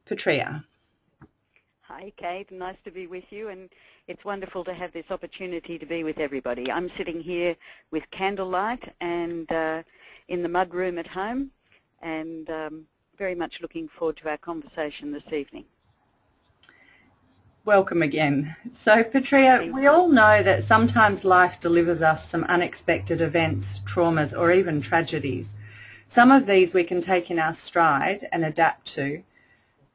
Petrea. Hi, Kate. Nice to be with you, and it's wonderful to have this opportunity to be with everybody. I'm sitting here with candlelight and in the mud room at home, and very much looking forward to our conversation this evening. Welcome again. So, Petrea, we all know that sometimes life delivers us some unexpected events, traumas, or even tragedies. Some of these we can take in our stride and adapt to,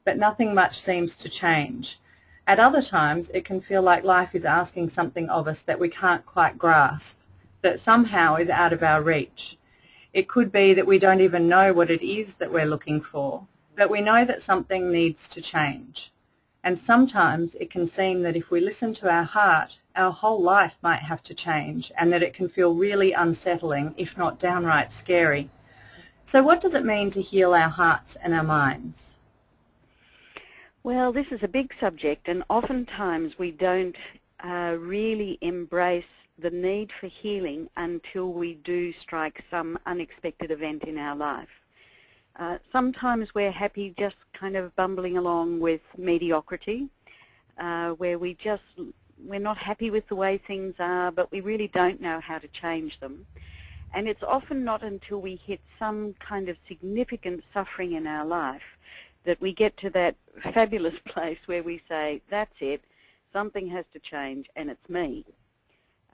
but nothing much seems to change. At other times, it can feel like life is asking something of us that we can't quite grasp, that somehow is out of our reach. It could be that we don't even know what it is that we're looking for, but we know that something needs to change. And sometimes it can seem that if we listen to our heart, our whole life might have to change, and that it can feel really unsettling, if not downright scary. So what does it mean to heal our hearts and our minds? Well, this is a big subject, and oftentimes we don't really embrace the need for healing until we do strike some unexpected event in our life. Sometimes we're happy just kind of bumbling along with mediocrity, where we're not happy with the way things are, but we really don't know how to change them. And it's often not until we hit some kind of significant suffering in our life that we get to that fabulous place where we say, that's it, something has to change, and it's me.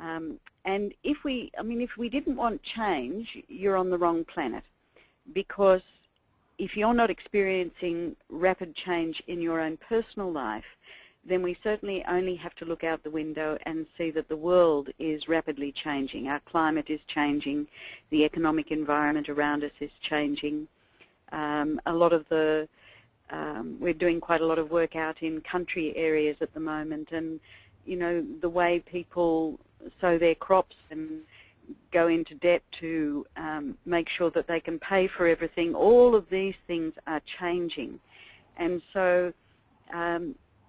And if we didn't want change, you're on the wrong planet, because if you're not experiencing rapid change in your own personal life, then we certainly only have to look out the window and see that the world is rapidly changing. Our climate is changing, the economic environment around us is changing. We're doing quite a lot of work out in country areas at the moment, and the way people sow their crops and go into debt to make sure that they can pay for everything, all of these things are changing. And so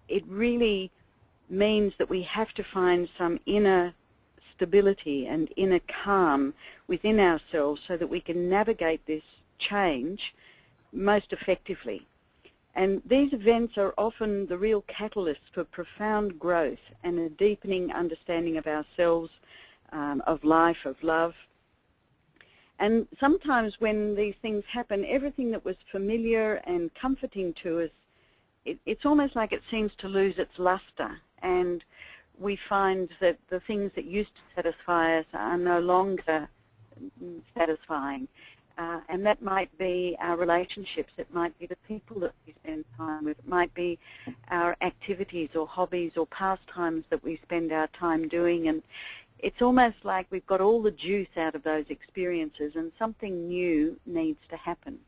it really means that we have to find some inner stability and inner calm within ourselves so that we can navigate this change most effectively. And these events are often the real catalysts for profound growth and a deepening understanding of ourselves, of life, of love. And sometimes when these things happen, everything that was familiar and comforting to us, it's almost like it seems to lose its luster, and we find that the things that used to satisfy us are no longer satisfying. And that might be our relationships, it might be the people that we spend time with, it might be our activities or hobbies or pastimes that we spend our time doing, and it's almost like we've got all the juice out of those experiences and something new needs to happen.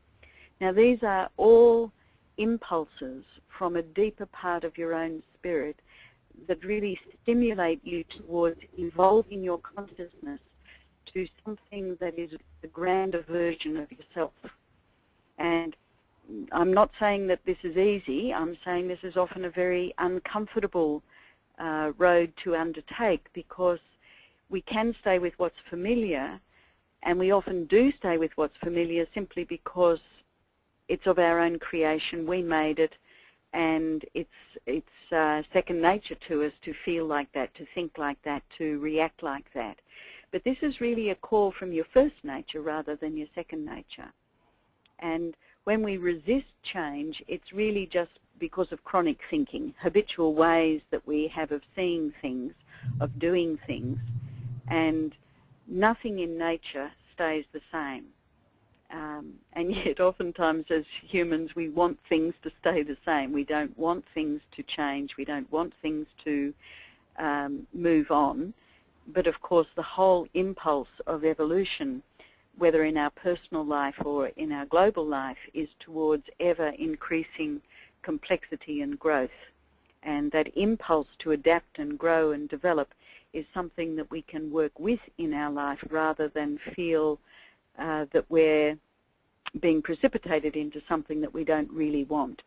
Now, these are all impulses from a deeper part of your own spirit that really stimulate you towards evolving your consciousness to something that is the grander version of yourself. And I'm not saying that this is easy. I'm saying this is often a very uncomfortable road to undertake, because we can stay with what's familiar, and we often do stay with what's familiar simply because it's of our own creation. We made it, and it's second nature to us to feel like that, to think like that, to react like that. But this is really a call from your first nature rather than your second nature. And when we resist change, it's really just because of chronic thinking, habitual ways that we have of seeing things, of doing things, and nothing in nature stays the same. And yet oftentimes as humans we want things to stay the same. We don't want things to change. We don't want things to move on. But of course the whole impulse of evolution, whether in our personal life or in our global life, is towards ever increasing complexity and growth. And that impulse to adapt and grow and develop is something that we can work with in our life rather than feel that we're being precipitated into something that we don't really want.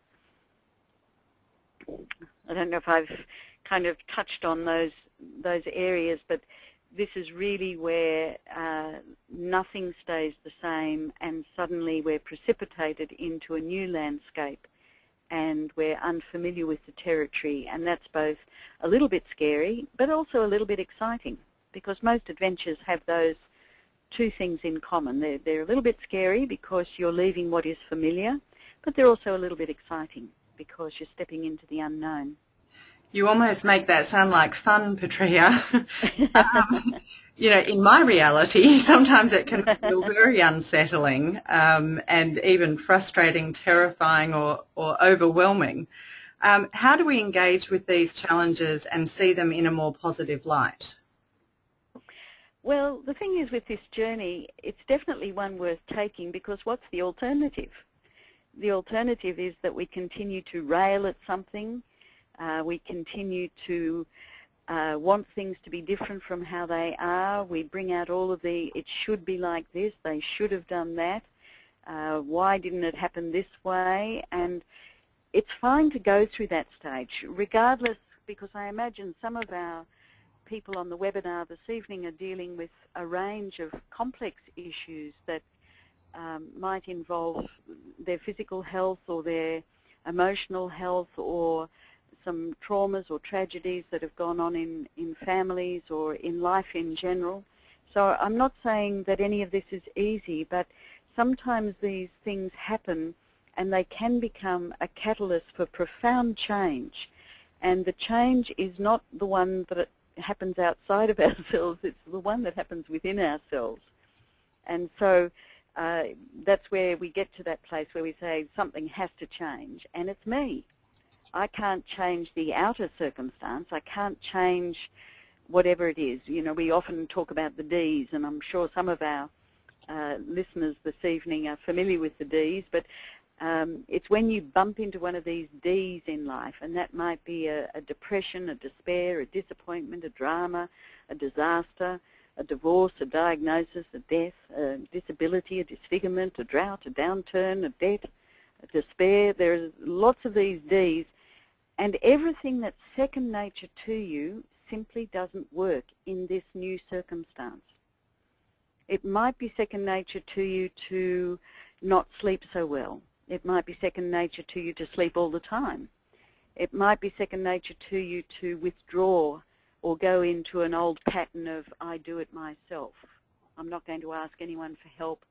I don't know if I've kind of touched on those areas, but this is really where nothing stays the same, and suddenly we're precipitated into a new landscape and we're unfamiliar with the territory, and that's both a little bit scary but also a little bit exciting, because most adventures have those two things in common. They're a little bit scary because you're leaving what is familiar, but they're also a little bit exciting because you're stepping into the unknown. You almost make that sound like fun, Petrea. You know, in my reality, sometimes it can feel very unsettling and even frustrating, terrifying, or overwhelming. How do we engage with these challenges and see them in a more positive light? Well, the thing is with this journey, it's definitely one worth taking, because what's the alternative? The alternative is that we continue to rail at something, we continue to want things to be different from how they are. We bring out all of the, it should be like this, they should have done that, why didn't it happen this way? And it's fine to go through that stage, regardless, because I imagine some of our people on the webinar this evening are dealing with a range of complex issues that might involve their physical health or their emotional health, or some traumas or tragedies that have gone on in families or in life in general. So I'm not saying that any of this is easy, but sometimes these things happen and they can become a catalyst for profound change. And the change is not the one that happens outside of ourselves, it's the one that happens within ourselves. And so that's where we get to that place where we say something has to change, and it's me. I can't change the outer circumstance. I can't change whatever it is. You know, we often talk about the Ds, and I'm sure some of our listeners this evening are familiar with the Ds, but it's when you bump into one of these Ds in life, and that might be a depression, a despair, a disappointment, a drama, a disaster, a divorce, a diagnosis, a death, a disability, a disfigurement, a drought, a downturn, a debt, a despair. There's lots of these Ds, and everything that's second nature to you simply doesn't work in this new circumstance. It might be second nature to you to not sleep so well. It might be second nature to you to sleep all the time. It might be second nature to you to withdraw or go into an old pattern of, I do it myself. I'm not going to ask anyone for help.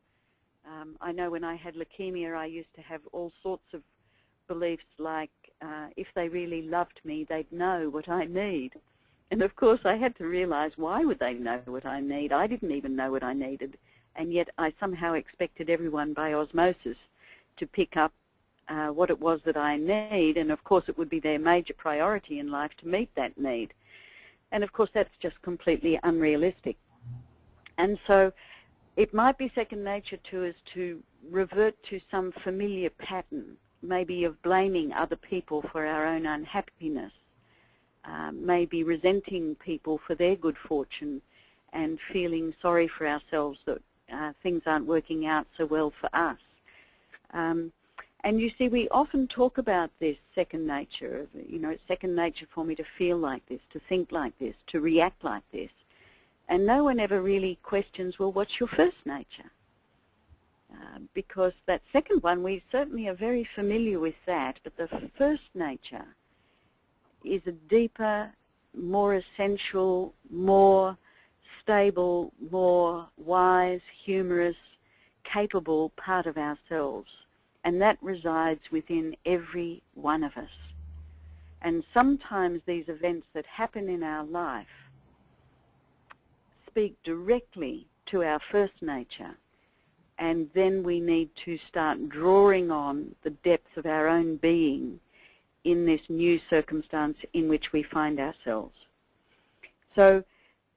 I know when I had leukemia, I used to have all sorts of beliefs like, if they really loved me, they'd know what I need. And of course, I had to realize, why would they know what I need? I didn't even know what I needed. And yet I somehow expected everyone by osmosis to pick up what it was that I need. And of course, it would be their major priority in life to meet that need. And of course, that's just completely unrealistic. And so it might be second nature to us to revert to some familiar pattern, maybe of blaming other people for our own unhappiness, maybe resenting people for their good fortune and feeling sorry for ourselves that things aren't working out so well for us. And you see, we often talk about this second nature. You know, it's second nature for me to feel like this, to think like this, to react like this. And no one ever really questions, well, what's your first nature? Because that second one, we certainly are very familiar with that, but the first nature is a deeper, more essential, more stable, more wise, humorous, capable part of ourselves. And that resides within every one of us. And sometimes these events that happen in our life speak directly to our first nature, and then we need to start drawing on the depth of our own being in this new circumstance in which we find ourselves. So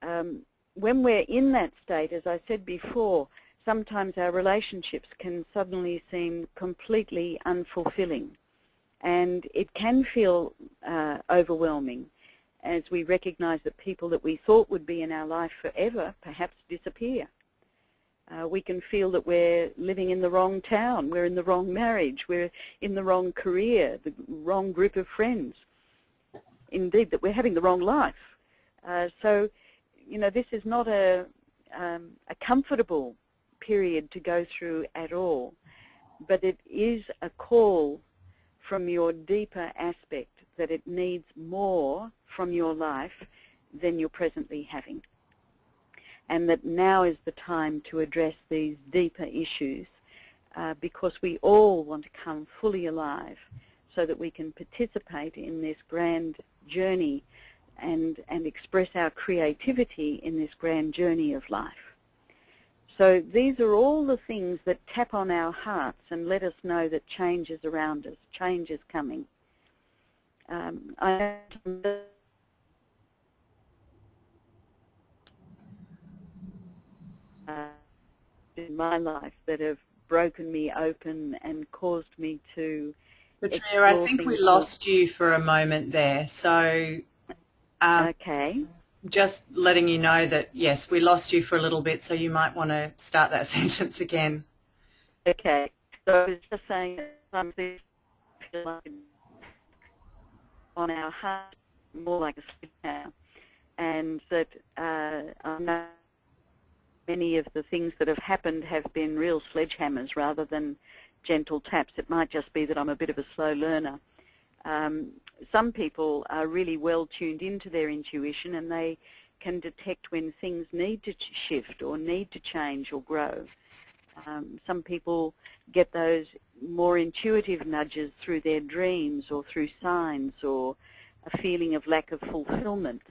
when we're in that state, as I said before, sometimes our relationships can suddenly seem completely unfulfilling, and it can feel overwhelming as we recognize that people that we thought would be in our life forever perhaps disappear. We can feel that we're living in the wrong town, we're in the wrong marriage, we're in the wrong career, the wrong group of friends. Indeed, that we're having the wrong life. So, you know, this is not a comfortable period to go through at all, but it is a call from your deeper aspect that it needs more from your life than you're presently having. And that now is the time to address these deeper issues because we all want to come fully alive so that we can participate in this grand journey and express our creativity in this grand journey of life. So these are all the things that tap on our hearts and let us know that change is around us, change is coming. In my life that have broken me open and caused me to Petrea, I think we lost you for a moment there. So okay. Just letting you know that, yes, we lost you for a little bit, so you might want to start that sentence again. Okay. So I was just saying that something on our heart, more like a sledgehammer, and that I know many of the things that have happened have been real sledgehammers rather than gentle taps. It might just be that I'm a bit of a slow learner. Some people are really well tuned into their intuition and they can detect when things need to shift or need to change or grow. Some people get those more intuitive nudges through their dreams or through signs or a feeling of lack of fulfillment.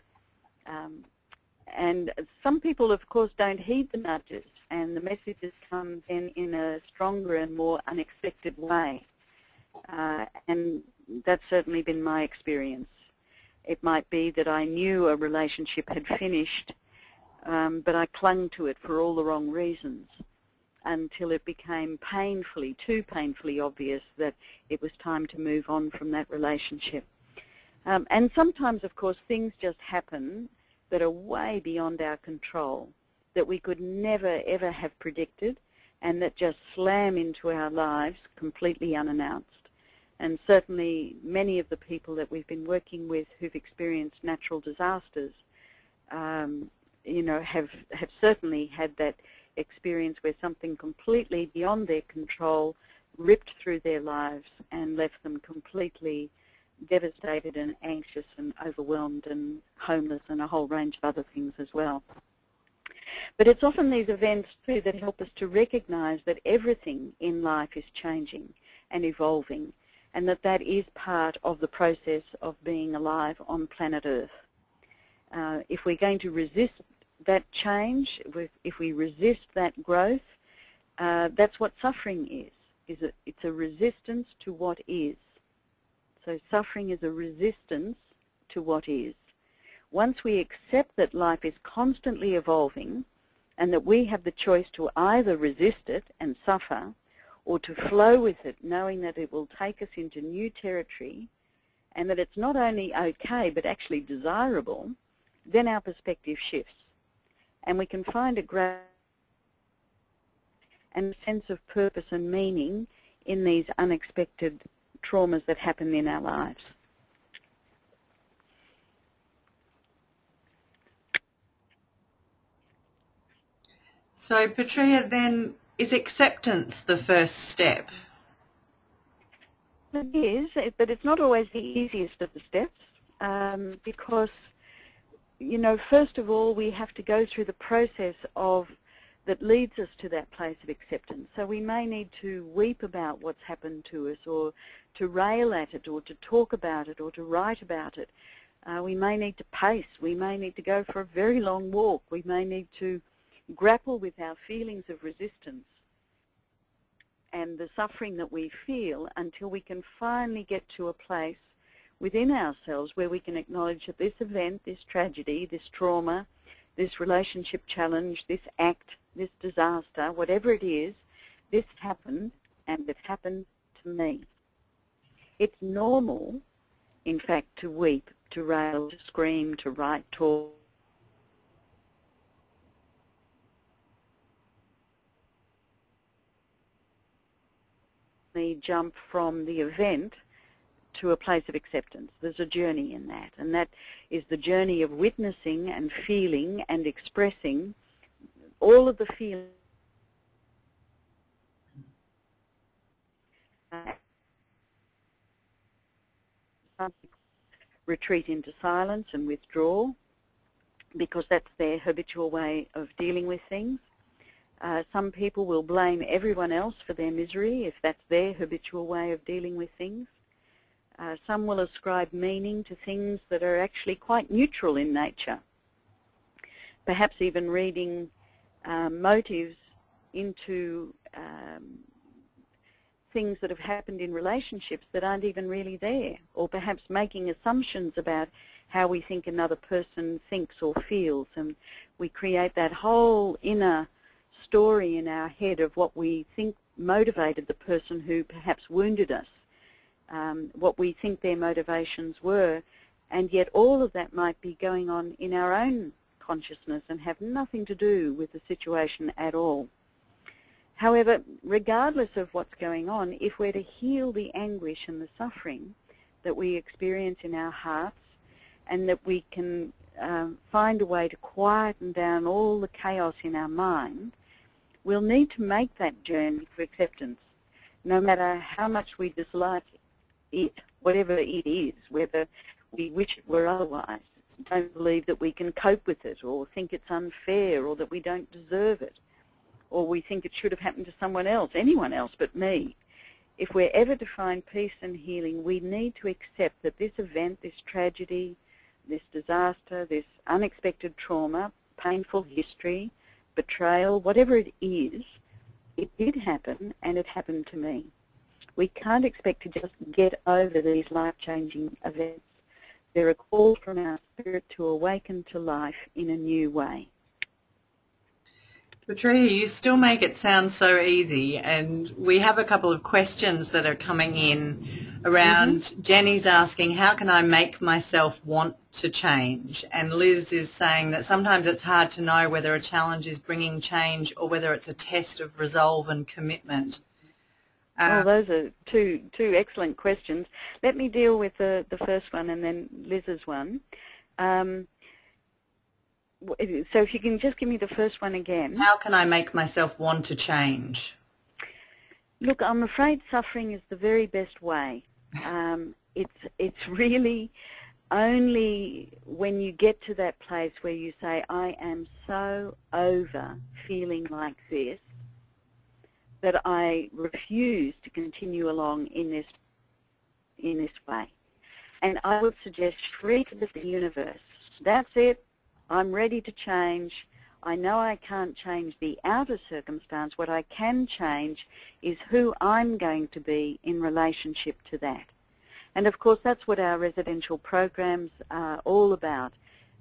And some people, of course, don't heed the nudges and the messages come in a stronger and more unexpected way. And that's certainly been my experience. It might be that I knew a relationship had finished, but I clung to it for all the wrong reasons until it became too painfully obvious that it was time to move on from that relationship. And sometimes, of course, things just happen that are way beyond our control, that we could never, ever have predicted, and that just slam into our lives completely unannounced. And certainly many of the people that we've been working with who've experienced natural disasters, you know, have certainly had that experience where something completely beyond their control ripped through their lives and left them completely devastated and anxious and overwhelmed and homeless and a whole range of other things as well. But it's often these events too that help us to recognize that everything in life is changing and evolving, and that is part of the process of being alive on planet Earth. If we're going to resist that change, if we resist that growth, that's what suffering is. It's a resistance to what is. So suffering is a resistance to what is. Once we accept that life is constantly evolving and that we have the choice to either resist it and suffer or to flow with it, knowing that it will take us into new territory and that it's not only okay but actually desirable, then our perspective shifts. And we can find a great and sense of purpose and meaning in these unexpected traumas that happen in our lives. So, Petrea, then, is acceptance the first step? It is, but it's not always the easiest of the steps because, you know, first of all, we have to go through the process that leads us to that place of acceptance. So we may need to weep about what's happened to us or to rail at it or to talk about it or to write about it. We may need to pace. We may need to go for a very long walk. We may need to grapple with our feelings of resistance and the suffering that we feel until we can finally get to a place within ourselves where we can acknowledge that this event, this tragedy, this trauma, this relationship challenge, this act, this disaster, whatever it is, this happened and it happened to me. It's normal, in fact, to weep, to rail, to scream, to write, talk, jump from the event to a place of acceptance. There's a journey in that, and that is the journey of witnessing and feeling and expressing all of the feelings Some people retreat into silence and withdraw because that's their habitual way of dealing with things. Some people will blame everyone else for their misery if that's their habitual way of dealing with things. Some will ascribe meaning to things that are actually quite neutral in nature, perhaps even reading motives into things that have happened in relationships that aren't even really there, or perhaps making assumptions about how we think another person thinks or feels, and we create that whole inner story in our head of what we think motivated the person who perhaps wounded us, what we think their motivations were, and yet all of that might be going on in our own consciousness and have nothing to do with the situation at all. However, regardless of what's going on, if we're to heal the anguish and the suffering that we experience in our hearts, and that we can find a way to quieten down all the chaos in our mind, we'll need to make that journey for acceptance, no matter how much we dislike it, whatever it is, whether we wish it were otherwise, don't believe that we can cope with it, or think it's unfair, or that we don't deserve it, or we think it should have happened to someone else, anyone else but me. If we're ever to find peace and healing, we need to accept that this event, this tragedy, this disaster, this unexpected trauma, painful history, betrayal, whatever it is, it did happen, and it happened to me. We can't expect to just get over these life-changing events. They're a call from our spirit to awaken to life in a new way. Petrea, you still make it sound so easy, and we have a couple of questions that are coming in around. Jenny's asking, how can I make myself want to change? And Liz is saying that sometimes it's hard to know whether a challenge is bringing change or whether it's a test of resolve and commitment. Well, those are two excellent questions. Let me deal with the first one and then Liz's one. So if you can just give me the first one again. How can I make myself want to change? Look, I'm afraid suffering is the very best way. It's really only when you get to that place where you say, I am so over feeling like this, that I refuse to continue along in this way. And I would suggest free to the universe. That's it. I'm ready to change. I know I can't change the outer circumstance. What I can change is who I'm going to be in relationship to that. And of course, that's what our residential programs are all about,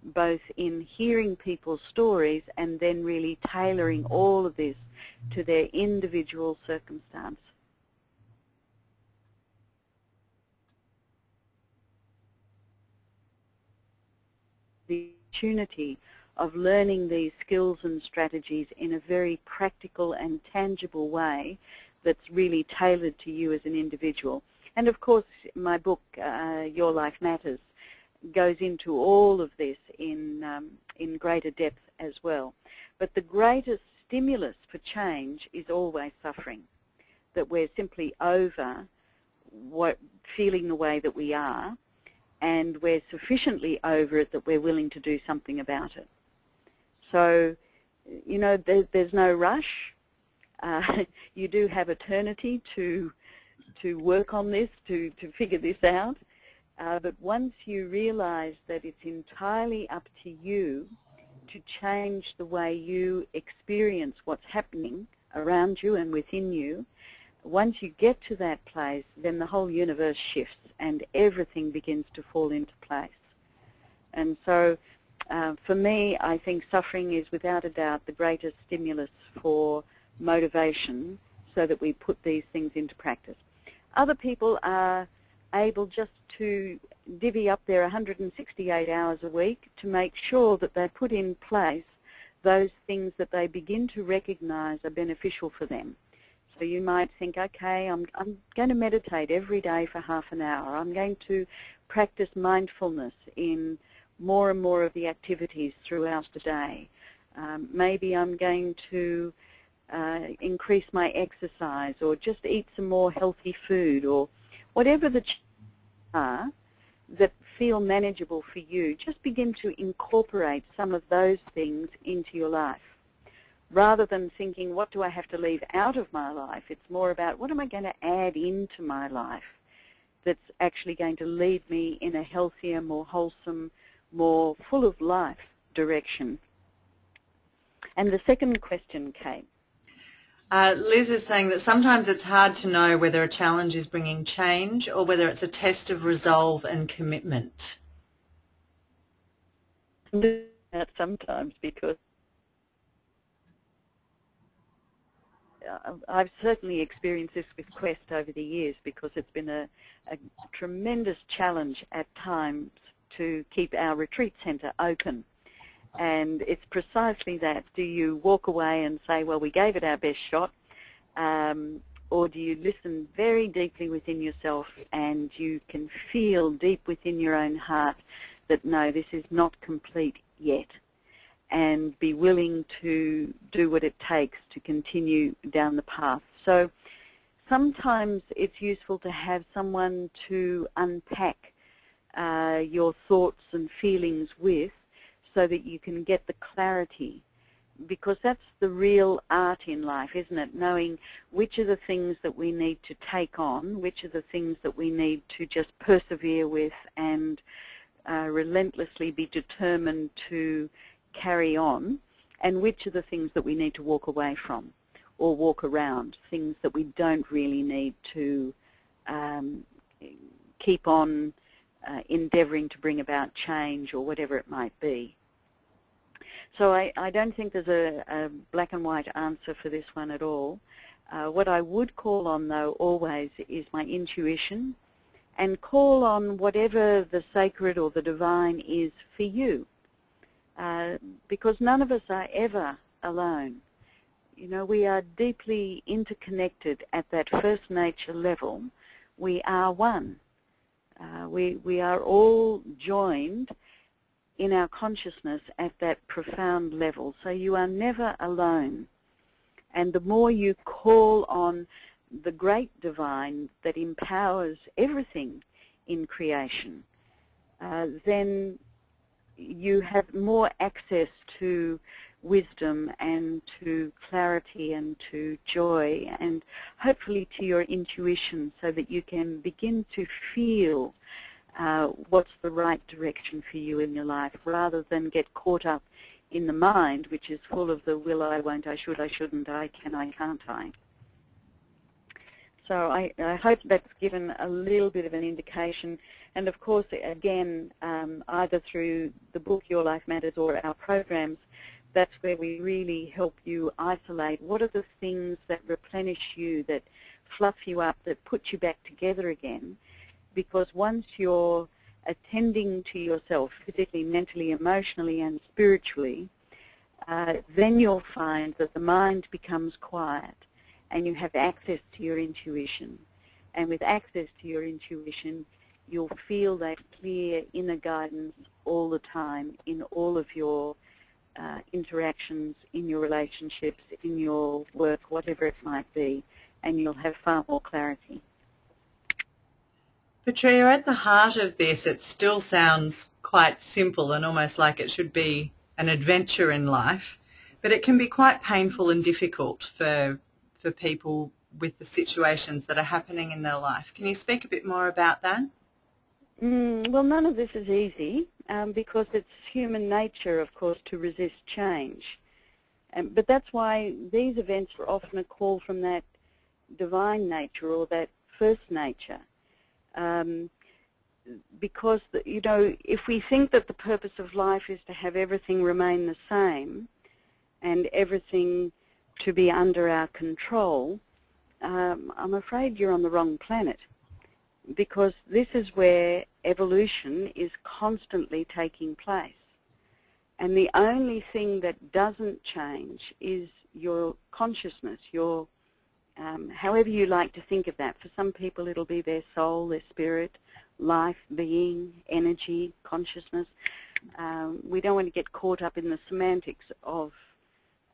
both in hearing people's stories and then really tailoring all of this to their individual circumstance. The opportunity of learning these skills and strategies in a very practical and tangible way that's really tailored to you as an individual. And of course, my book, Your Life Matters, goes into all of this in greater depth as well. But the greatest stimulus for change is always suffering, that we're simply over feeling the way that we are, and we're sufficiently over it that we're willing to do something about it. So, you know, there's no rush. You do have eternity to work on this, to figure this out. But once you realize that it's entirely up to you to change the way you experience what's happening around you and within you, once you get to that place, then the whole universe shifts and everything begins to fall into place. And so for me, I think suffering is without a doubt the greatest stimulus for motivation so that we put these things into practice. Other people are able just to divvy up their 168 hours a week to make sure that they put in place those things that they begin to recognize are beneficial for them. So you might think, okay, I'm going to meditate every day for half an hour. I'm going to practice mindfulness in more and more of the activities throughout the day. Maybe I'm going to increase my exercise or just eat some more healthy food, or whatever the changes are. that feel manageable for you, just begin to incorporate some of those things into your life. Rather than thinking, what do I have to leave out of my life? It's more about, what am I going to add into my life that's actually going to lead me in a healthier, more wholesome, more full of life direction. And the second question, Kate. Liz is saying that sometimes it's hard to know whether a challenge is bringing change or whether it's a test of resolve and commitment. Sometimes, because I've certainly experienced this with Quest over the years, because it's been a tremendous challenge at times to keep our retreat centre open. And it's precisely that. Do you walk away and say, well, we gave it our best shot, or do you listen very deeply within yourself and you can feel deep within your own heart that, no, this is not complete yet, and be willing to do what it takes to continue down the path. So sometimes it's useful to have someone to unpack your thoughts and feelings with, so that you can get the clarity, because that's the real art in life, isn't it? Knowing which are the things that we need to take on, which are the things that we need to just persevere with and relentlessly be determined to carry on, and which are the things that we need to walk away from or walk around, things that we don't really need to keep on endeavouring to bring about change or whatever it might be. So I don't think there's a black and white answer for this one at all. What I would call on, though, always is my intuition, and call on whatever the sacred or the divine is for you, because none of us are ever alone. You know, we are deeply interconnected at that first nature level. We are one. We are all joined in our consciousness at that profound level. So you are never alone. And the more you call on the great divine that empowers everything in creation, then you have more access to wisdom and to clarity and to joy and hopefully to your intuition, so that you can begin to feel what's the right direction for you in your life, rather than get caught up in the mind, which is full of the will, I, won't, I should, I shouldn't, I can, I can't, I. So I hope that's given a little bit of an indication. And of course, again, either through the book Your Life Matters or our programs, that's where we really help you isolate what are the things that replenish you, that fluff you up, that put you back together again. Because once you're attending to yourself physically, mentally, emotionally, and spiritually, then you'll find that the mind becomes quiet and you have access to your intuition. And with access to your intuition, you'll feel that clear inner guidance all the time in all of your interactions, in your relationships, in your work, whatever it might be, and you'll have far more clarity. Petrea, at the heart of this, it still sounds quite simple and almost like it should be an adventure in life, but it can be quite painful and difficult for people with the situations that are happening in their life. Can you speak a bit more about that? Well, none of this is easy, because it's human nature, of course, to resist change. But that's why these events are often a call from that divine nature or that first nature. Because, you know, if we think that the purpose of life is to have everything remain the same and everything to be under our control, I'm afraid you're on the wrong planet, because this is where evolution is constantly taking place. And the only thing that doesn't change is your consciousness, your however you like to think of that. For some people it'll be their soul, their spirit, life, being, energy, consciousness. We don't want to get caught up in the semantics of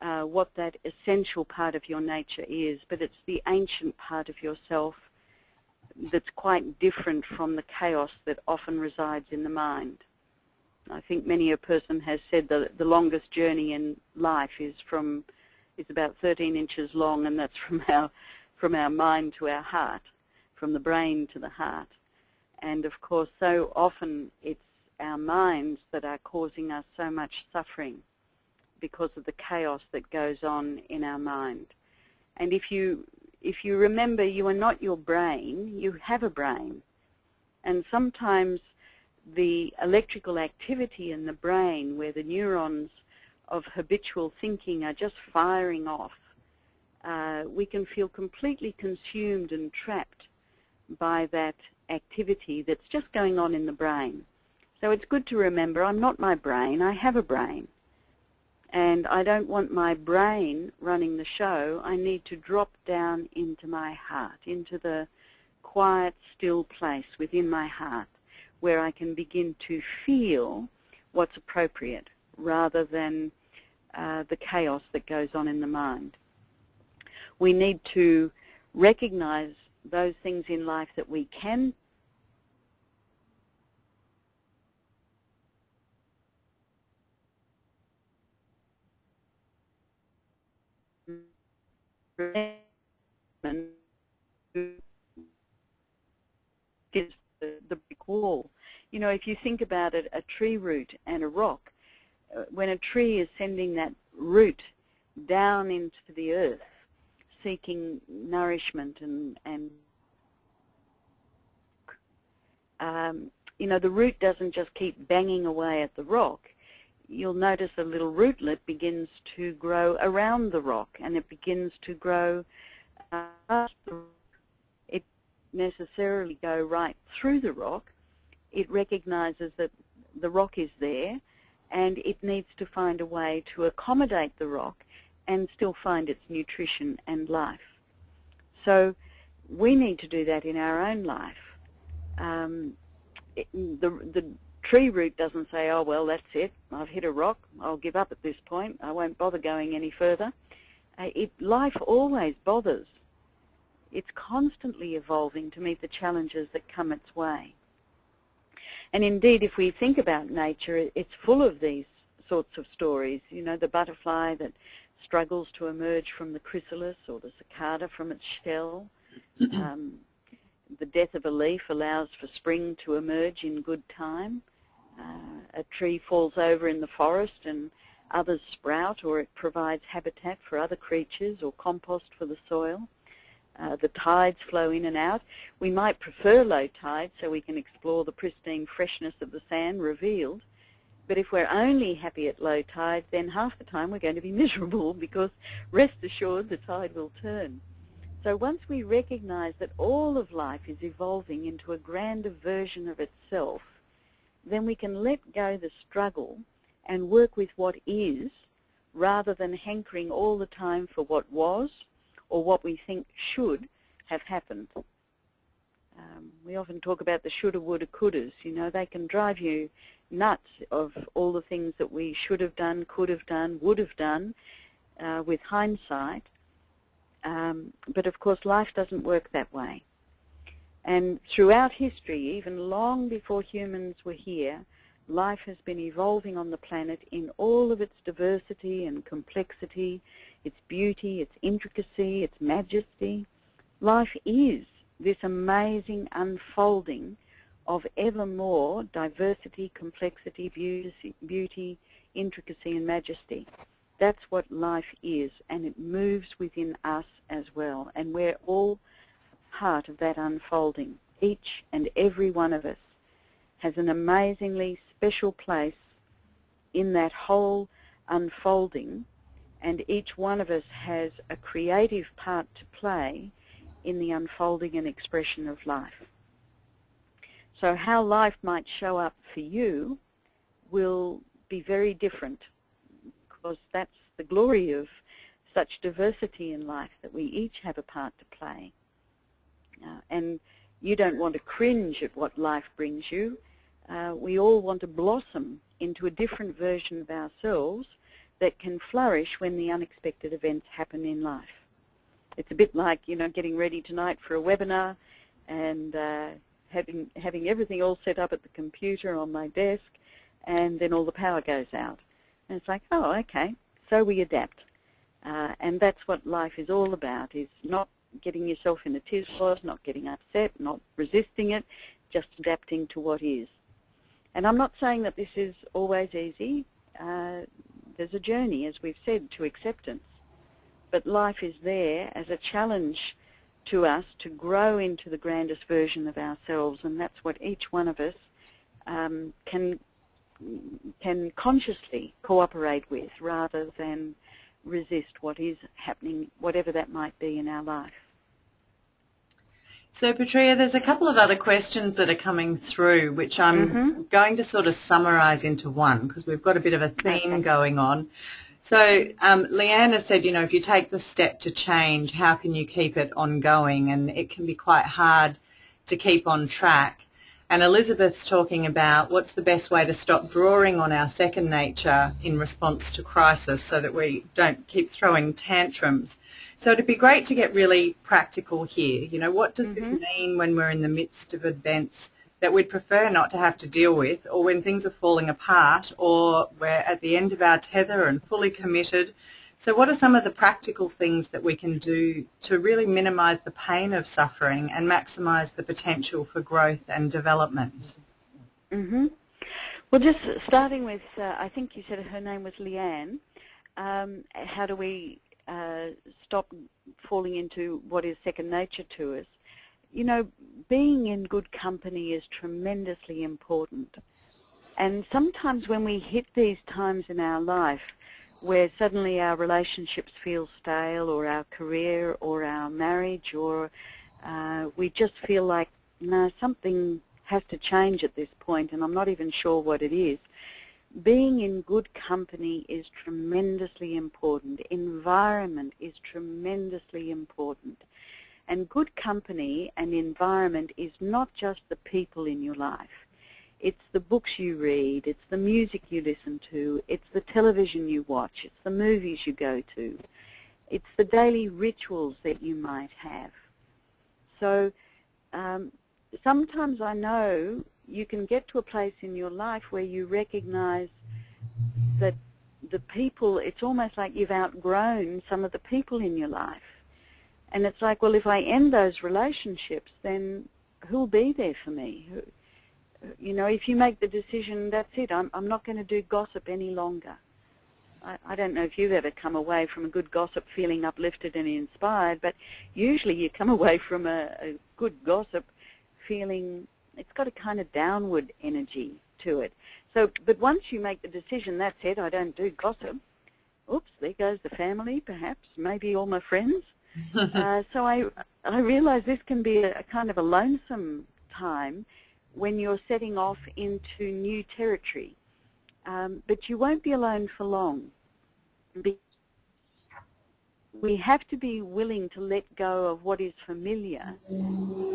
what that essential part of your nature is, but it's the ancient part of yourself that's quite different from the chaos that often resides in the mind. I think many a person has said that the longest journey in life is about 13 inches long, and that's from our mind to our heart, from the brain to the heart. And of course, so often it's our minds that are causing us so much suffering because of the chaos that goes on in our mind. And if you remember, you are not your brain, you have a brain. And sometimes the electrical activity in the brain, where the neurons of habitual thinking are just firing off, we can feel completely consumed and trapped by that activity that's just going on in the brain. So it's good to remember, I'm not my brain, I have a brain. And I don't want my brain running the show. I need to drop down into my heart, into the quiet, still place within my heart, where I can begin to feel what's appropriate rather than the chaos that goes on in the mind. We need to recognize those things in life that we can is the brick wall. You know, if you think about it, a tree root and a rock, when a tree is sending that root down into the earth, seeking nourishment and you know, the root doesn't just keep banging away at the rock. You'll notice a little rootlet begins to grow around the rock, and it begins to grow past the rock. It doesn't necessarily go right through the rock. It recognizes that the rock is there, and it needs to find a way to accommodate the rock and still find its nutrition and life. So we need to do that in our own life. The tree root doesn't say, oh, well, that's it, I've hit a rock, I'll give up at this point, I won't bother going any further. Life always bothers. It's constantly evolving to meet the challenges that come its way. And indeed, if we think about nature, it's full of these sorts of stories. You know, the butterfly that struggles to emerge from the chrysalis, or the cicada from its shell. The death of a leaf allows for spring to emerge in good time. A tree falls over in the forest and others sprout, or it provides habitat for other creatures or compost for the soil. The tides flow in and out. We might prefer low tide so we can explore the pristine freshness of the sand revealed. But if we're only happy at low tide, then half the time we're going to be miserable, because rest assured the tide will turn. So once we recognize that all of life is evolving into a grander version of itself, then we can let go the struggle and work with what is, rather than hankering all the time for what was or what we think should have happened. We often talk about the shoulda, woulda, couldas. You know, they can drive you nuts of all the things that we should have done, could have done, would have done with hindsight. But of course, life doesn't work that way. And throughout history, even long before humans were here, life has been evolving on the planet in all of its diversity and complexity, its beauty, its intricacy, its majesty. Life is this amazing unfolding of ever more diversity, complexity, beauty, intricacy, and majesty. That's what life is, and it moves within us as well. And we're all part of that unfolding. Each and every one of us has an amazingly special place in that whole unfolding, and each one of us has a creative part to play in the unfolding and expression of life. So how life might show up for you will be very different, because that's the glory of such diversity in life, that we each have a part to play. And you don't want to cringe at what life brings you. We all want to blossom into a different version of ourselves that can flourish when the unexpected events happen in life. It's a bit like, you know, getting ready tonight for a webinar. and having everything all set up at the computer on my desk, and then all the power goes out. And it's like, oh, okay, so we adapt. And that's what life is all about, is not getting yourself in a tiz-was, not getting upset, not resisting it, just adapting to what is. And I'm not saying that this is always easy. There's a journey, as we've said, to acceptance. But life is there as a challenge to us to grow into the grandest version of ourselves, and that's what each one of us can consciously cooperate with, rather than resist what is happening, whatever that might be in our life. So, Petrea, there's a couple of other questions that are coming through, which I'm going to sort of summarise into one, because we've got a bit of a theme going on. So, Leanne has said, you know, if you take the step to change, how can you keep it ongoing? And it can be quite hard to keep on track. And Elizabeth's talking about what's the best way to stop drawing on our second nature in response to crisis so that we don't keep throwing tantrums. So it'd be great to get really practical here. You know, what does this mean when we're in the midst of events that we'd prefer not to have to deal with, or when things are falling apart, or we're at the end of our tether and fully committed? So what are some of the practical things that we can do to really minimise the pain of suffering and maximise the potential for growth and development? Well, just starting with, I think you said her name was Leanne, how do we stop falling into what is second nature to us? You know, being in good company is tremendously important. And sometimes when we hit these times in our life where suddenly our relationships feel stale, or our career, or our marriage, or we just feel like, no, something has to change at this point, and I'm not even sure what it is. Being in good company is tremendously important. Environment is tremendously important. And good company and environment is not just the people in your life. It's the books you read, it's the music you listen to, it's the television you watch, it's the movies you go to, it's the daily rituals that you might have. So sometimes I know you can get to a place in your life where you recognize that the people, it's almost like you've outgrown some of the people in your life. And it's like, well, if I end those relationships, then who'll be there for me? You know, if you make the decision, that's it, I'm not going to do gossip any longer. I don't know if you've ever come away from a good gossip feeling uplifted and inspired, but usually you come away from a good gossip feeling it's got a kind of downward energy to it. So, but once you make the decision, that's it, I don't do gossip, oops, there goes the family, perhaps, maybe all my friends. So I realize this can be a kind of a lonesome time when you're setting off into new territory. But you won't be alone for long. We have to be willing to let go of what is familiar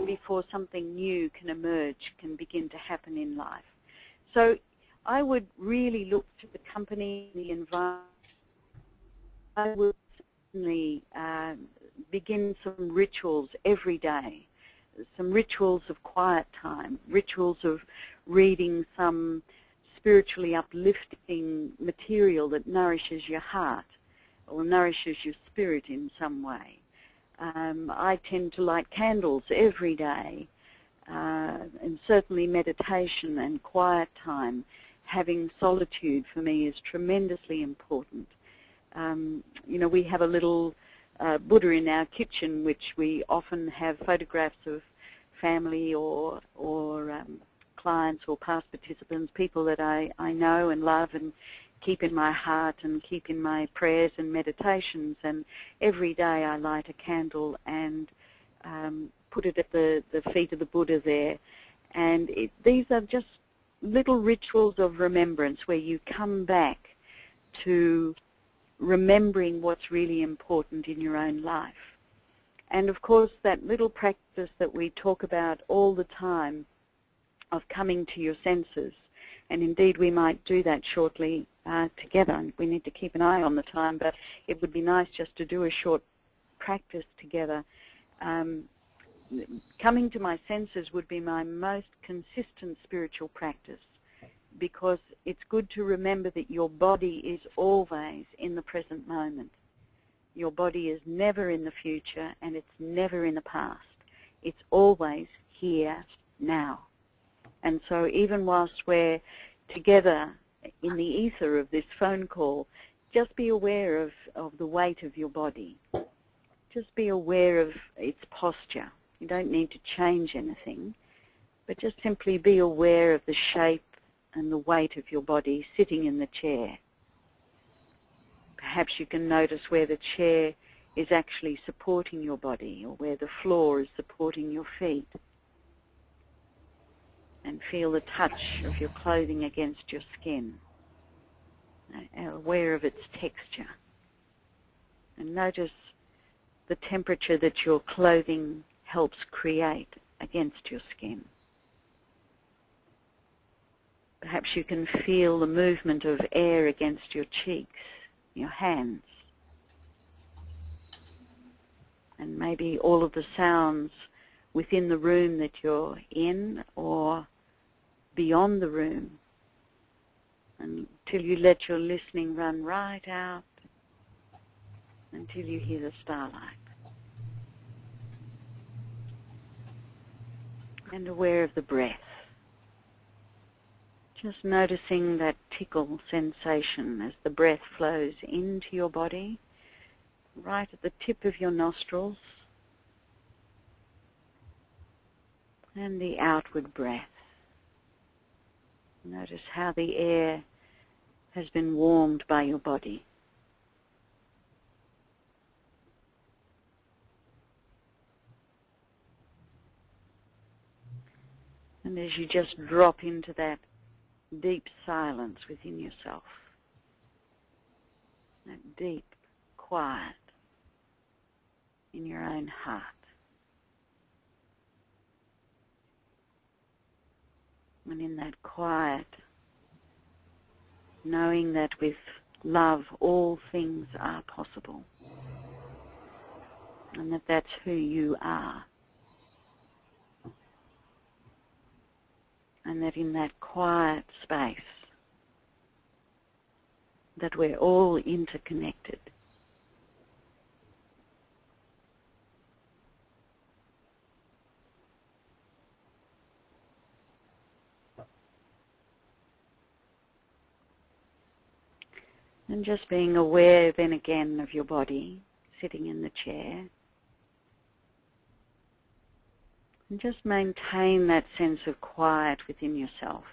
before something new can emerge, can begin to happen in life. So I would really look to the company, the environment. I would certainly begin some rituals every day, some rituals of quiet time, rituals of reading some spiritually uplifting material that nourishes your heart or nourishes your spirit in some way. I tend to light candles every day, and certainly meditation and quiet time. Having solitude for me is tremendously important. You know, we have a little Buddha in our kitchen, which we often have photographs of family or clients or past participants, people that I know and love and keep in my heart and keep in my prayers and meditations. And every day I light a candle and put it at the feet of the Buddha there. And these are just little rituals of remembrance where you come back to remembering what's really important in your own life. And of course that little practice that we talk about all the time of coming to your senses, and indeed we might do that shortly together. We need to keep an eye on the time, but it would be nice just to do a short practice together. coming to my senses would be my most consistent spiritual practice, because it's good to remember that your body is always in the present moment. Your body is never in the future, and it's never in the past. It's always here now. And so even whilst we're together in the ether of this phone call, just be aware of the weight of your body. Just be aware of its posture. You don't need to change anything, but just simply be aware of the shape and the weight of your body sitting in the chair. Perhaps you can notice where the chair is actually supporting your body, or where the floor is supporting your feet. And feel the touch of your clothing against your skin, aware of its texture. And notice the temperature that your clothing helps create against your skin. Perhaps you can feel the movement of air against your cheeks, your hands, and maybe all of the sounds within the room that you're in or beyond the room, until you let your listening run right out until you hear the starlight. And aware of the breath. Just noticing that tickle sensation as the breath flows into your body, right at the tip of your nostrils, and the outward breath. Notice how the air has been warmed by your body. And as you just drop into that deep silence within yourself, that deep quiet in your own heart, and in that quiet, knowing that with love all things are possible, and that that's who you are, and that in that quiet space that we're all interconnected. And just being aware then again of your body sitting in the chair. And just maintain that sense of quiet within yourself.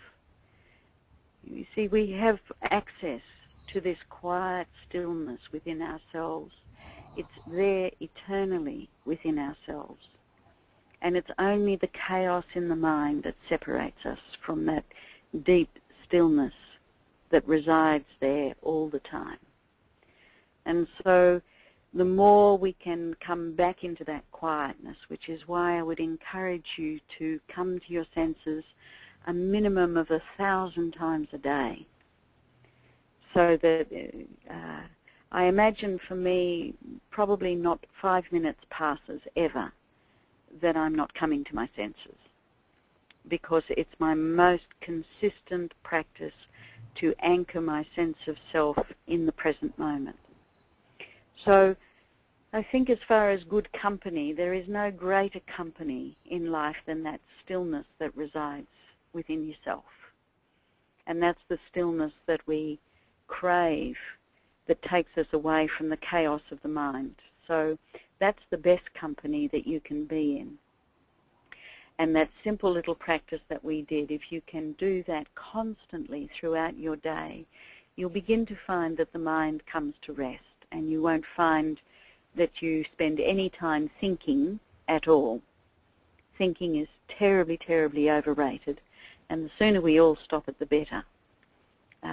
You see, we have access to this quiet stillness within ourselves. It's there eternally within ourselves. And it's only the chaos in the mind that separates us from that deep stillness that resides there all the time. And so the more we can come back into that quietness, which is why I would encourage you to come to your senses a minimum of 1,000 times a day. So that I imagine for me, probably not 5 minutes passes ever that I'm not coming to my senses, because it's my most consistent practice to anchor my sense of self in the present moment. So I think as far as good company, there is no greater company in life than that stillness that resides within yourself. And that's the stillness that we crave, that takes us away from the chaos of the mind. So that's the best company that you can be in. And that simple little practice that we did, if you can do that constantly throughout your day, you'll begin to find that the mind comes to rest, and you won't find that you spend any time thinking at all. Thinking is terribly, terribly overrated, and the sooner we all stop it, the better.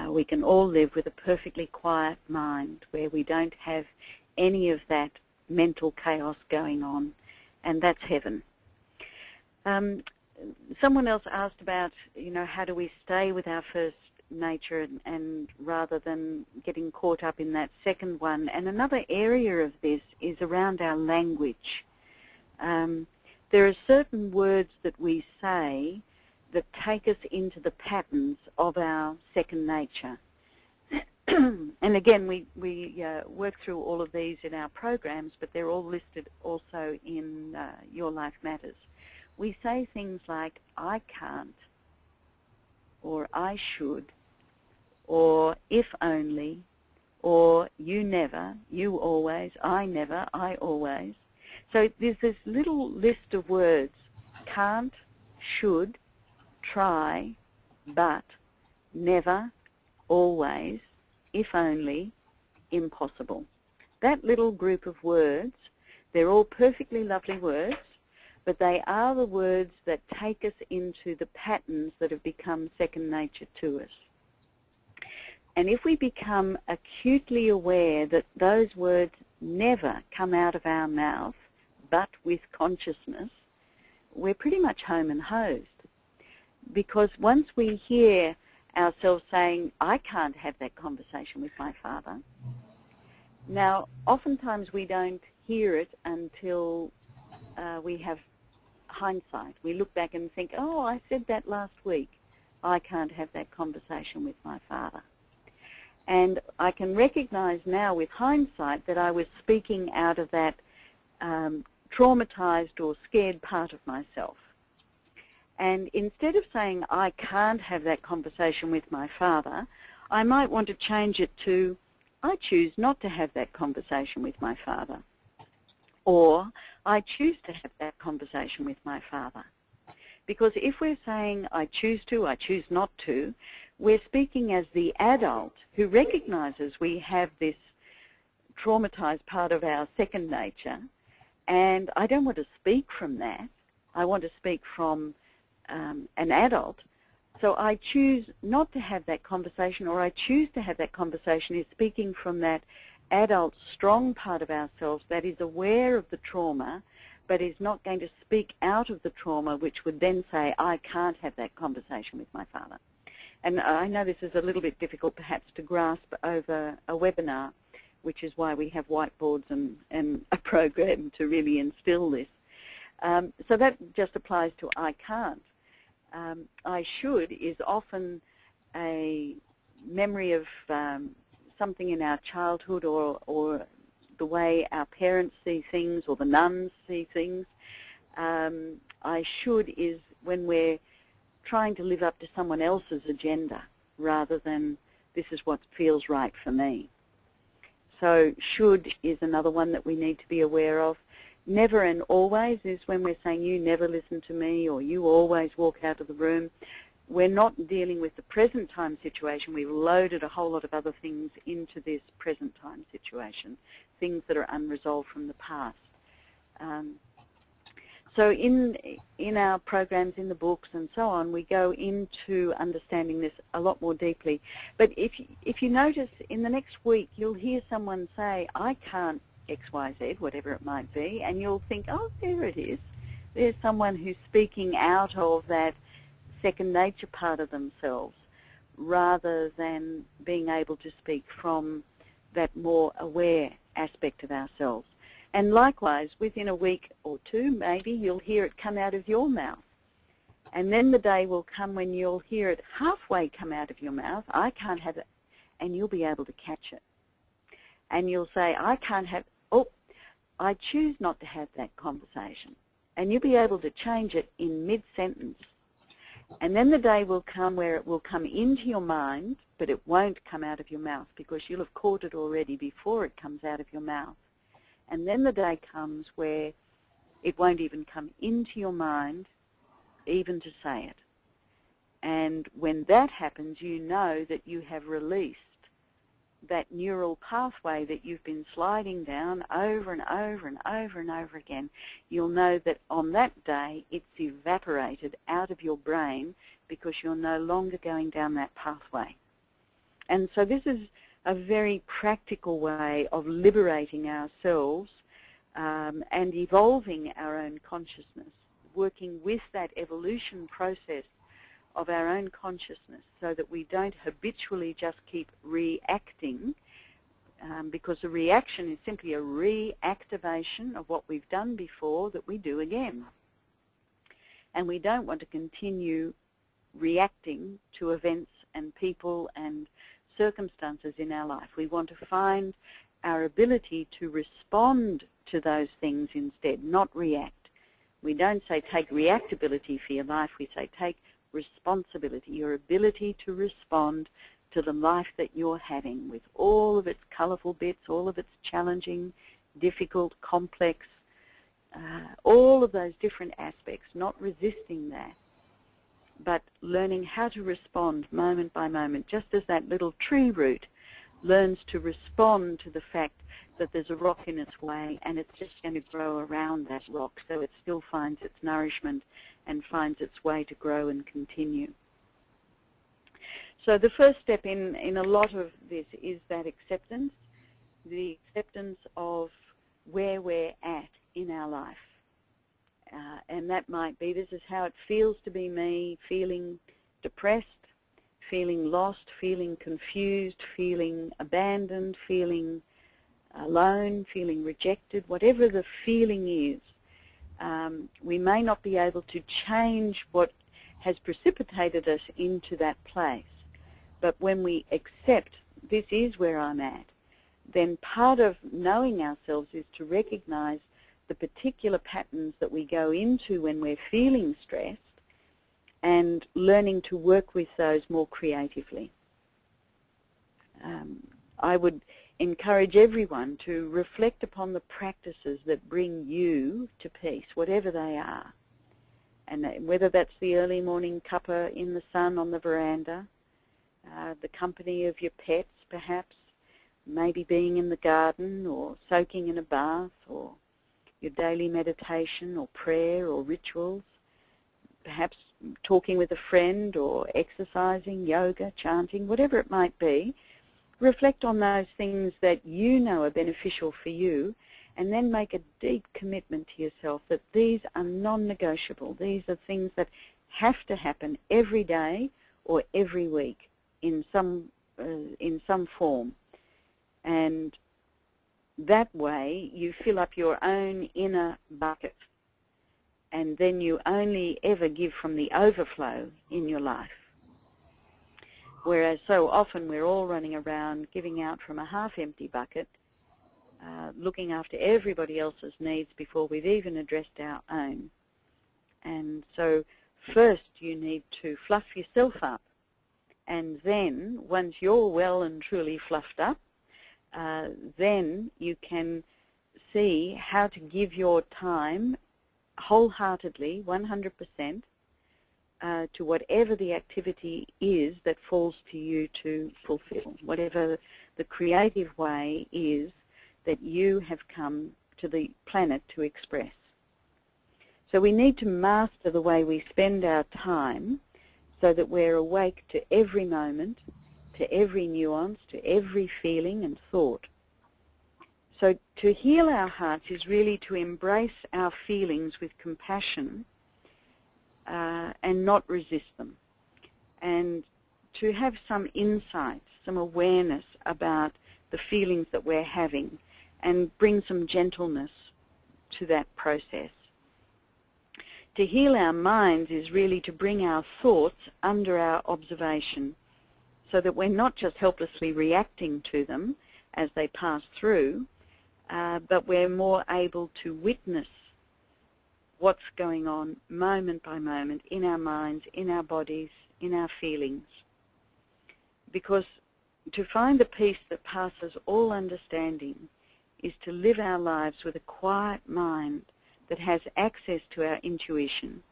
We can all live with a perfectly quiet mind where we don't have any of that mental chaos going on, and that's heaven. Someone else asked about, how do we stay with our first nature and rather than getting caught up in that second one. And another area of this is around our language. there are certain words that we say that take us into the patterns of our second nature. And again, we work through all of these in our programs, but they're all listed also in Your Life Matters. We say things like, I can't, or I should, or if only, or you never, you always, I never, I always. So there's this little list of words: can't, should, try, but, never, always, if only, impossible. That little group of words, they're all perfectly lovely words, but they are the words that take us into the patterns that have become second nature to us. And if we become acutely aware that those words never come out of our mouth, but with consciousness, we're pretty much home and hosed. Because once we hear ourselves saying, I can't have that conversation with my father, now oftentimes we don't hear it until we have hindsight. We look back and think, oh, I said that last week. I can't have that conversation with my father. And I can recognize now with hindsight that I was speaking out of that traumatized or scared part of myself. And instead of saying, I can't have that conversation with my father, I might want to change it to, I choose not to have that conversation with my father. Or, I choose to have that conversation with my father. Because if we're saying, I choose to, I choose not to, we're speaking as the adult who recognizes we have this traumatized part of our second nature, and I don't want to speak from that. I want to speak from an adult. So I choose not to have that conversation, or I choose to have that conversation is speaking from that adult strong part of ourselves that is aware of the trauma but is not going to speak out of the trauma, which would then say, I can't have that conversation with my father. And I know this is a little bit difficult perhaps to grasp over a webinar, which is why we have whiteboards and a program to really instill this. So that just applies to I can't. I should is often a memory of something in our childhood or the way our parents see things or the nuns see things. I should is when we're trying to live up to someone else's agenda rather than this is what feels right for me. So should is another one that we need to be aware of. Never and always is when we're saying you never listen to me or you always walk out of the room. We're not dealing with the present time situation. We've loaded a whole lot of other things into this present time situation, things that are unresolved from the past. So in our programs, in the books and so on, we go into understanding this a lot more deeply. But if you notice, in the next week, you'll hear someone say, I can't X, Y, Z, whatever it might be, and you'll think, oh, there it is. There's someone who's speaking out of that second nature part of themselves rather than being able to speak from that more aware aspect of ourselves. And likewise, within a week or two, maybe you'll hear it come out of your mouth. And then the day will come when you'll hear it halfway come out of your mouth, I can't have it, and you'll be able to catch it. And you'll say, I can't have, oh, I choose not to have that conversation. And you'll be able to change it in mid-sentence. And then the day will come where it will come into your mind, but it won't come out of your mouth because you'll have caught it already before it comes out of your mouth. And then the day comes where it won't even come into your mind even to say it. And when that happens, you know that you have released that neural pathway that you've been sliding down over and over and over and over again. You'll know that on that day it's evaporated out of your brain because you're no longer going down that pathway. And so this is a very practical way of liberating ourselves and evolving our own consciousness, working with that evolution process of our own consciousness so that we don't habitually just keep reacting because the reaction is simply a reactivation of what we've done before that we do again. and we don't want to continue reacting to events and people and circumstances in our life. We want to find our ability to respond to those things instead, not react. We don't say take reactability for your life, we say take responsibility, your ability to respond to the life that you're having with all of its colourful bits, all of its challenging, difficult, complex, all of those different aspects, not resisting that, but learning how to respond moment by moment, just as that little tree root learns to respond to the fact that there's a rock in its way and it's just going to grow around that rock so it still finds its nourishment and finds its way to grow and continue. So the first step in a lot of this is that acceptance, the acceptance of where we're at in our life. And that might be, this is how it feels to be me, feeling depressed, feeling lost, feeling confused, feeling abandoned, feeling alone, feeling rejected, whatever the feeling is. We may not be able to change what has precipitated us into that place, but when we accept this is where I'm at, then part of knowing ourselves is to recognize the particular patterns that we go into when we're feeling stressed and learning to work with those more creatively. I would encourage everyone to reflect upon the practices that bring you to peace, whatever they are. And whether that's the early morning cuppa in the sun on the veranda, the company of your pets perhaps, maybe being in the garden or soaking in a bath, or your daily meditation or prayer or rituals, perhaps talking with a friend or exercising, yoga, chanting, whatever it might be. Reflect on those things that you know are beneficial for you, and then make a deep commitment to yourself that these are non-negotiable. These are things that have to happen every day or every week in some form. And that way you fill up your own inner bucket, and then you only ever give from the overflow in your life. Whereas so often we're all running around giving out from a half-empty bucket, looking after everybody else's needs before we've even addressed our own. And so first you need to fluff yourself up, and then once you're well and truly fluffed up, then you can see how to give your time wholeheartedly, 100%, to whatever the activity is that falls to you to fulfill, whatever the creative way is that you have come to the planet to express. So we need to master the way we spend our time so that we're awake to every moment, to every nuance, to every feeling and thought. So to heal our hearts is really to embrace our feelings with compassion and not resist them, and to have some insight, some awareness about the feelings that we're having, and bring some gentleness to that process. To heal our minds is really to bring our thoughts under our observation, so that we're not just helplessly reacting to them as they pass through, but we're more able to witness what's going on moment by moment in our minds, in our bodies, in our feelings. Because to find the peace that passes all understanding is to live our lives with a quiet mind that has access to our intuition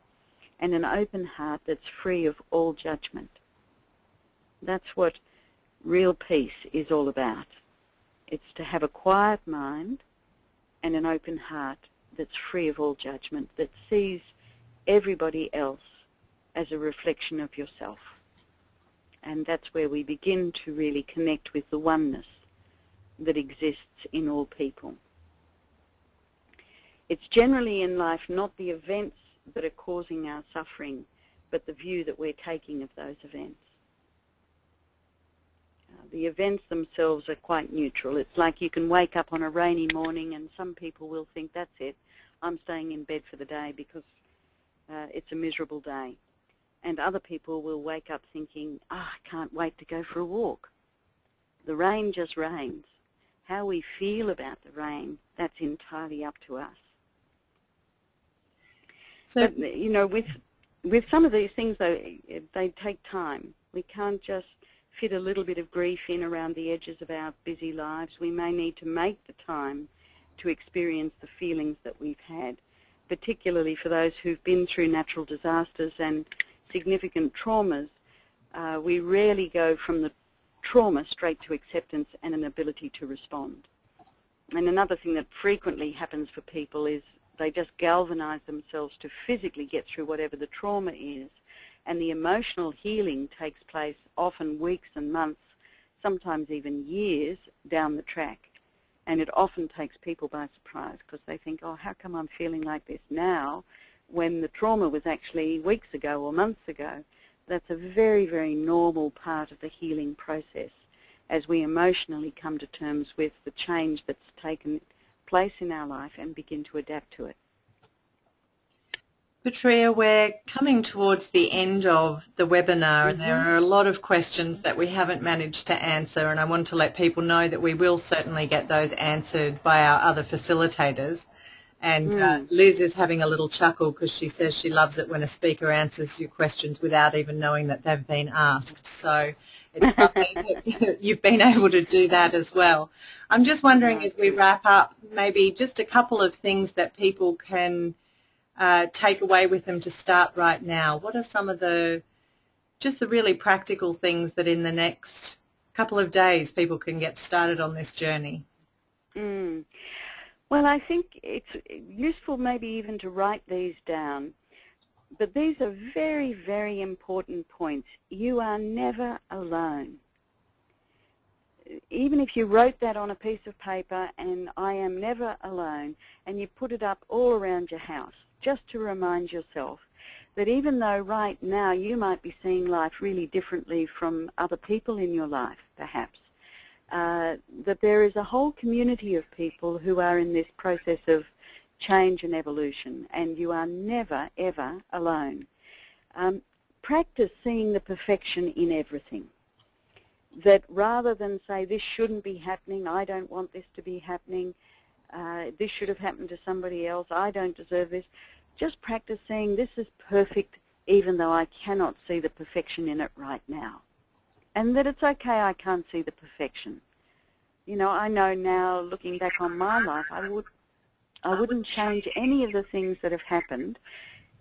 and an open heart that's free of all judgment. That's what real peace is all about. It's to have a quiet mind and an open heart that's free of all judgment, that sees everybody else as a reflection of yourself. And that's where we begin to really connect with the oneness that exists in all people. It's generally in life not the events that are causing our suffering, but the view that we're taking of those events. The events themselves are quite neutral. It's like you can wake up on a rainy morning and some people will think, that's it, I'm staying in bed for the day because it's a miserable day. And other people will wake up thinking, I can't wait to go for a walk. The rain just rains. How we feel about the rain, that's entirely up to us. So, but, you know, with some of these things, though, they take time. We can't just fit a little bit of grief in around the edges of our busy lives. We may need to make the time to experience the feelings that we've had, particularly for those who've been through natural disasters and significant traumas. We rarely go from the trauma straight to acceptance and an ability to respond. And another thing that frequently happens for people is they just galvanize themselves to physically get through whatever the trauma is, and the emotional healing takes place often weeks and months, sometimes even years down the track. And it often takes people by surprise because they think, oh, how come I'm feeling like this now when the trauma was actually weeks ago or months ago? That's a very, very normal part of the healing process as we emotionally come to terms with the change that's taken place in our life and begin to adapt to it. Petrea, we're coming towards the end of the webinar, and there are a lot of questions that we haven't managed to answer, and I want to let people know that we will certainly get those answered by our other facilitators. And Liz is having a little chuckle because she says she loves it when a speaker answers your questions without even knowing that they've been asked. So it's lovely that you've been able to do that as well. I'm just wondering, as we wrap up, maybe just a couple of things that people can take away with them to start right now. What are some of the really practical things that in the next couple of days people can get started on this journey? Well, I think it's useful maybe even to write these down, but these are very, very important points. You are never alone. Even if you wrote that on a piece of paper, and I am never alone, and you put it up all around your house, just to remind yourself that even though right now you might be seeing life really differently from other people in your life, perhaps, that there is a whole community of people who are in this process of change and evolution, and you are never, ever alone. Practice seeing the perfection in everything. That rather than say, this shouldn't be happening, I don't want this to be happening, this should have happened to somebody else, I don't deserve this, just practice saying, this is perfect even though I cannot see the perfection in it right now. And that it's okay, I can't see the perfection. You know, I know now, looking back on my life, I wouldn't change any of the things that have happened,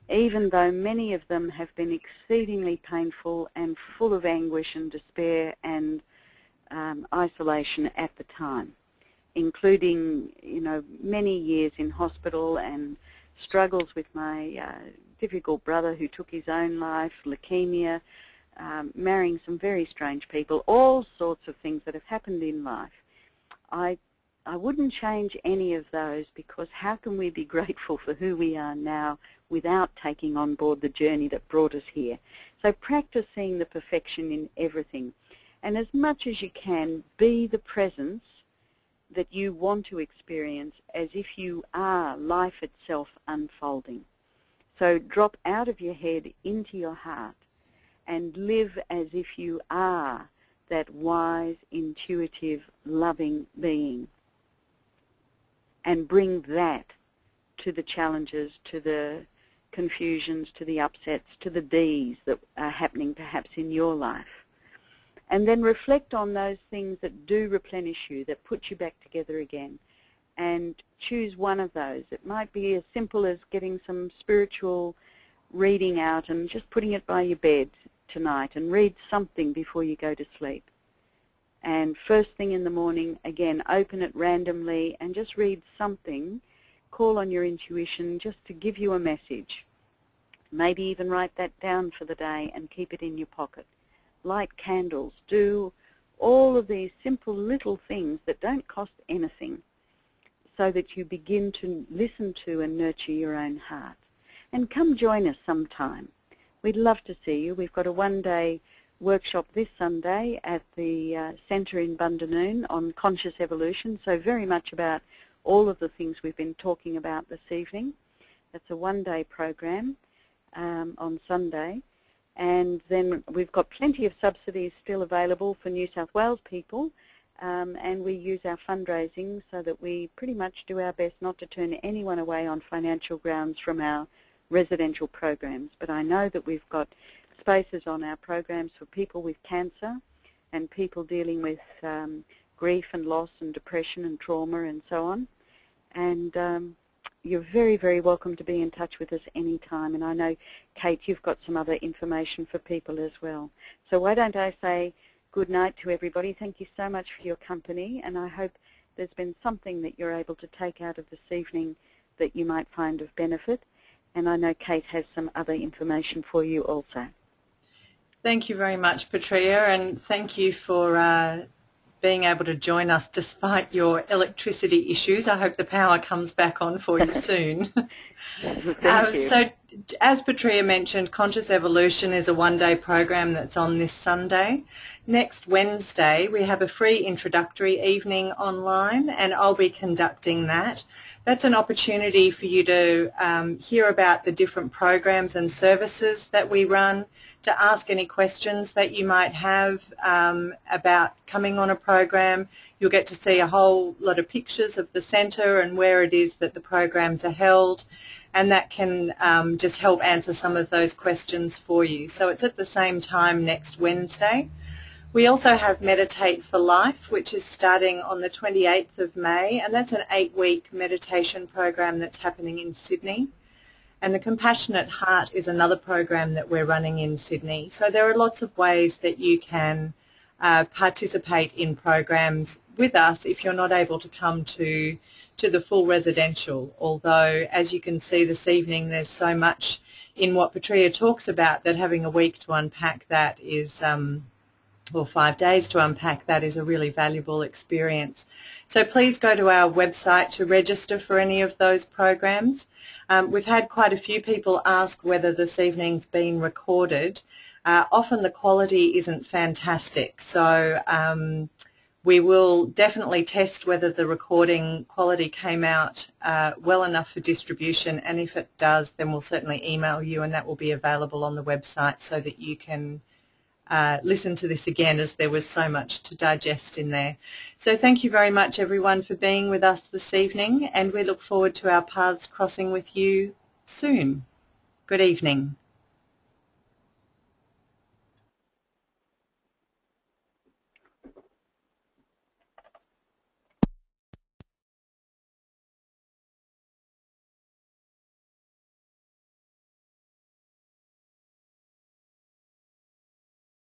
even though many of them have been exceedingly painful and full of anguish and despair and isolation at the time, including, you know, many years in hospital and struggles with my difficult brother who took his own life, leukemia, marrying some very strange people, all sorts of things that have happened in life. I wouldn't change any of those, because how can we be grateful for who we are now without taking on board the journey that brought us here? So practice seeing the perfection in everything. And as much as you can, be the presence that you want to experience as if you are life itself unfolding. So drop out of your head into your heart and live as if you are that wise, intuitive, loving being. And bring that to the challenges, to the confusions, to the upsets, to the Ds that are happening perhaps in your life. And then reflect on those things that do replenish you, that put you back together again. And choose one of those. It might be as simple as getting some spiritual reading out and just putting it by your bed tonight, and read something before you go to sleep. And first thing in the morning, again, open it randomly and just read something. Call on your intuition just to give you a message. Maybe even write that down for the day and keep it in your pocket. Light candles. Do all of these simple little things that don't cost anything, so that you begin to listen to and nurture your own heart. And come join us sometime. We'd love to see you. We've got a one-day workshop this Sunday at the Centre in Bundanoon on conscious evolution, so very much about all of the things we've been talking about this evening. That's a one-day program. on Sunday. And then we've got plenty of subsidies still available for New South Wales people, and we use our fundraising so that we pretty much do our best not to turn anyone away on financial grounds from our residential programs. But I know that we've got spaces on our programs for people with cancer and people dealing with grief and loss and depression and trauma and so on. And you're very, very welcome to be in touch with us anytime. And I know, Kate, you've got some other information for people as well. So why don't I say good night to everybody. Thank you so much for your company, and I hope there's been something that you're able to take out of this evening that you might find of benefit. And I know Kate has some other information for you also. Thank you very much, Petrea, and thank you for being able to join us despite your electricity issues. I hope the power comes back on for you soon. Thank you. So, as Petrea mentioned, Conscious Evolution is a one-day program that's on this Sunday. Next Wednesday, we have a free introductory evening online, and I'll be conducting that. That's an opportunity for you to hear about the different programs and services that we run, to ask any questions that you might have about coming on a program. You'll get to see a whole lot of pictures of the centre and where it is that the programs are held, and that can just help answer some of those questions for you. So it's at the same time next Wednesday. We also have Meditate for Life, which is starting on the 28th of May, and that's an 8-week meditation program that's happening in Sydney. And the Compassionate Heart is another program that we're running in Sydney. So there are lots of ways that you can participate in programs with us if you're not able to come to the full residential. Although, as you can see this evening, there's so much in what Petrea talks about that having a week to unpack that is, or 5 days to unpack that, is a really valuable experience. So please go to our website to register for any of those programs. We've had quite a few people ask whether this evening's been recorded. Often the quality isn't fantastic, so we will definitely test whether the recording quality came out well enough for distribution, and if it does, then we'll certainly email you, and that will be available on the website so that you can listen to this again, as there was so much to digest in there. So thank you very much, everyone, for being with us this evening, and we look forward to our paths crossing with you soon. Good evening.